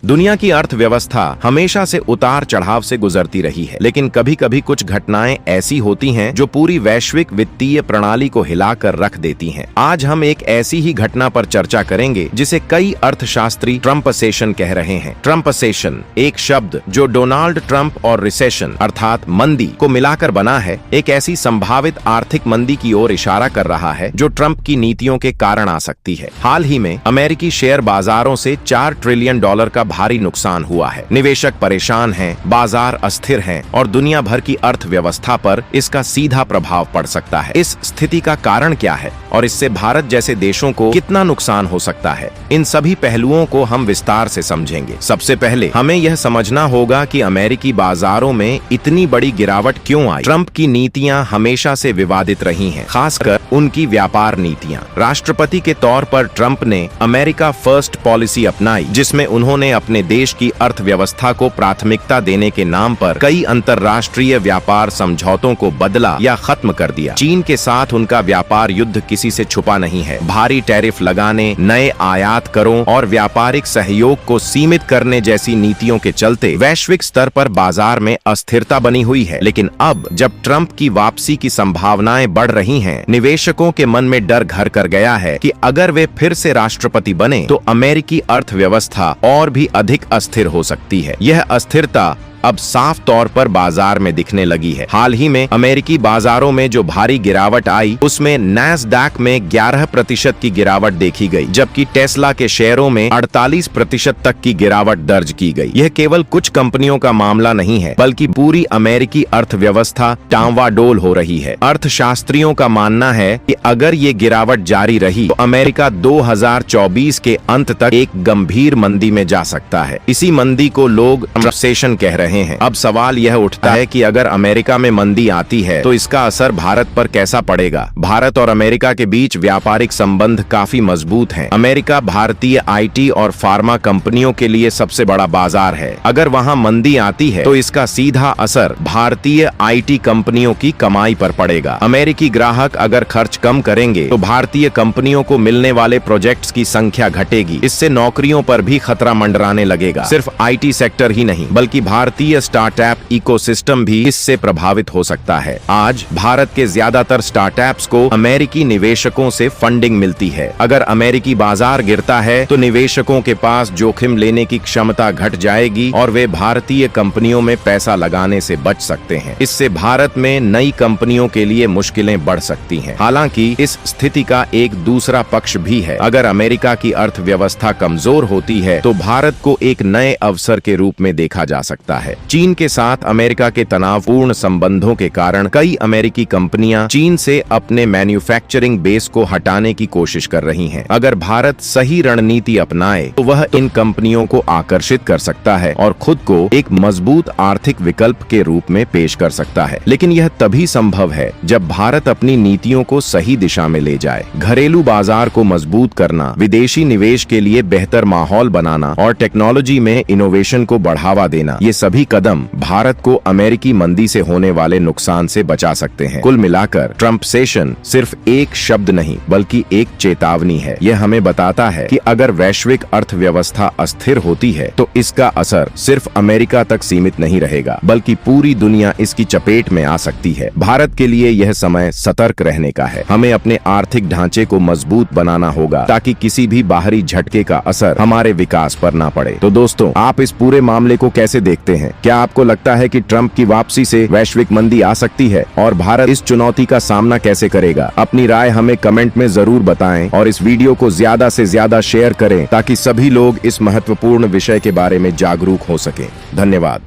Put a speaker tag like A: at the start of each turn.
A: दुनिया की अर्थव्यवस्था हमेशा से उतार चढ़ाव से गुजरती रही है, लेकिन कभी कभी कुछ घटनाएं ऐसी होती हैं जो पूरी वैश्विक वित्तीय प्रणाली को हिलाकर रख देती हैं। आज हम एक ऐसी ही घटना पर चर्चा करेंगे जिसे कई अर्थशास्त्री ट्रम्पसेशन कह रहे हैं। ट्रम्पसेशन एक शब्द जो डोनाल्ड ट्रंप और रिसेशन अर्थात मंदी को मिलाकर बना है, एक ऐसी संभावित आर्थिक मंदी की ओर इशारा कर रहा है जो ट्रंप की नीतियों के कारण आ सकती है। हाल ही में अमेरिकी शेयर बाजारों से $4 ट्रिलियन का भारी नुकसान हुआ है। निवेशक परेशान हैं, बाजार अस्थिर हैं और दुनिया भर की अर्थव्यवस्था पर इसका सीधा प्रभाव पड़ सकता है। इस स्थिति का कारण क्या है और इससे भारत जैसे देशों को कितना नुकसान हो सकता है, इन सभी पहलुओं को हम विस्तार से समझेंगे। सबसे पहले हमें यह समझना होगा कि अमेरिकी बाजारों में इतनी बड़ी गिरावट क्यों आई। ट्रंप की नीतियां हमेशा से विवादित रही हैं, खासकर उनकी व्यापार नीतियां। राष्ट्रपति के तौर पर ट्रंप ने अमेरिका फर्स्ट पॉलिसी अपनाई, जिसमें उन्होंने अपने देश की अर्थव्यवस्था को प्राथमिकता देने के नाम पर कई अंतर्राष्ट्रीय व्यापार समझौतों को बदला या खत्म कर दिया। चीन के साथ उनका व्यापार युद्ध किसी से छुपा नहीं है। भारी टैरिफ लगाने, नए आयात करों और व्यापारिक सहयोग को सीमित करने जैसी नीतियों के चलते वैश्विक स्तर पर बाजार में अस्थिरता बनी हुई है। लेकिन अब जब ट्रंप की वापसी की संभावनाएं बढ़ रही हैं, निवेशकों के मन में डर घर कर गया है कि अगर वे फिर से राष्ट्रपति बने तो अमेरिकी अर्थव्यवस्था और भी अधिक अस्थिर हो सकती है। यह अस्थिरता अब साफ तौर पर बाजार में दिखने लगी है। हाल ही में अमेरिकी बाजारों में जो भारी गिरावट आई, उसमें नैस्डैक में 11% की गिरावट देखी गई, जबकि टेस्ला के शेयरों में 48% तक की गिरावट दर्ज की गई। यह केवल कुछ कंपनियों का मामला नहीं है, बल्कि पूरी अमेरिकी अर्थव्यवस्था टांवाडोल हो रही है। अर्थशास्त्रियों का मानना है कि अगर ये गिरावट जारी रही तो अमेरिका 2024 के अंत तक एक गंभीर मंदी में जा सकता है। इसी मंदी को लोग रिसेशन कह रहे हैं। अब सवाल यह उठता है कि अगर अमेरिका में मंदी आती है तो इसका असर भारत पर कैसा पड़ेगा। भारत और अमेरिका के बीच व्यापारिक संबंध काफी मजबूत हैं। अमेरिका भारतीय आईटी और फार्मा कंपनियों के लिए सबसे बड़ा बाजार है। अगर वहां मंदी आती है तो इसका सीधा असर भारतीय आईटी कंपनियों की कमाई पर पड़ेगा। अमेरिकी ग्राहक अगर खर्च कम करेंगे तो भारतीय कंपनियों को मिलने वाले प्रोजेक्ट्स की संख्या घटेगी। इससे नौकरियों पर भी खतरा मंडराने लगेगा। सिर्फ आईटी सेक्टर ही नहीं, बल्कि भारतीय स्टार्टअप इकोसिस्टम भी इससे प्रभावित हो सकता है। आज भारत के ज्यादातर स्टार्टअप्स को अमेरिकी निवेशकों से फंडिंग मिलती है। अगर अमेरिकी बाजार गिरता है तो निवेशकों के पास जोखिम लेने की क्षमता घट जाएगी और वे भारतीय कंपनियों में पैसा लगाने से बच सकते हैं। इससे भारत में नई कंपनियों के लिए मुश्किलें बढ़ सकती हैं। हालांकि इस स्थिति का एक दूसरा पक्ष भी है। अगर अमेरिका की अर्थव्यवस्था कमजोर होती है तो भारत को एक नए अवसर के रूप में देखा जा सकता है। चीन के साथ अमेरिका के तनावपूर्ण संबंधों के कारण कई अमेरिकी कंपनियां चीन से अपने मैन्युफैक्चरिंग बेस को हटाने की कोशिश कर रही हैं। अगर भारत सही रणनीति अपनाए तो वह इन कंपनियों को आकर्षित कर सकता है और खुद को एक मजबूत आर्थिक विकल्प के रूप में पेश कर सकता है। लेकिन यह तभी संभव है जब भारत अपनी नीतियों को सही दिशा में ले जाए। घरेलू बाजार को मजबूत करना, विदेशी निवेश के लिए बेहतर माहौल बनाना और टेक्नोलॉजी में इनोवेशन को बढ़ावा देना, ये सभी कदम भारत को अमेरिकी मंदी से होने वाले नुकसान से बचा सकते हैं। कुल मिलाकर ट्रम्पसेशन सिर्फ एक शब्द नहीं बल्कि एक चेतावनी है। यह हमें बताता है कि अगर वैश्विक अर्थव्यवस्था अस्थिर होती है तो इसका असर सिर्फ अमेरिका तक सीमित नहीं रहेगा, बल्कि पूरी दुनिया इसकी चपेट में आ सकती है। भारत के लिए यह समय सतर्क रहने का है। हमें अपने आर्थिक ढांचे को मजबूत बनाना होगा ताकि किसी भी बाहरी झटके का असर हमारे विकास पर ना पड़े। तो दोस्तों, आप इस पूरे मामले को कैसे देखते हैं? क्या आपको लगता है कि ट्रंप की वापसी से वैश्विक मंदी आ सकती है और भारत इस चुनौती का सामना कैसे करेगा? अपनी राय हमें कमेंट में जरूर बताएं और इस वीडियो को ज्यादा से ज्यादा शेयर करें ताकि सभी लोग इस महत्वपूर्ण विषय के बारे में जागरूक हो सकें। धन्यवाद।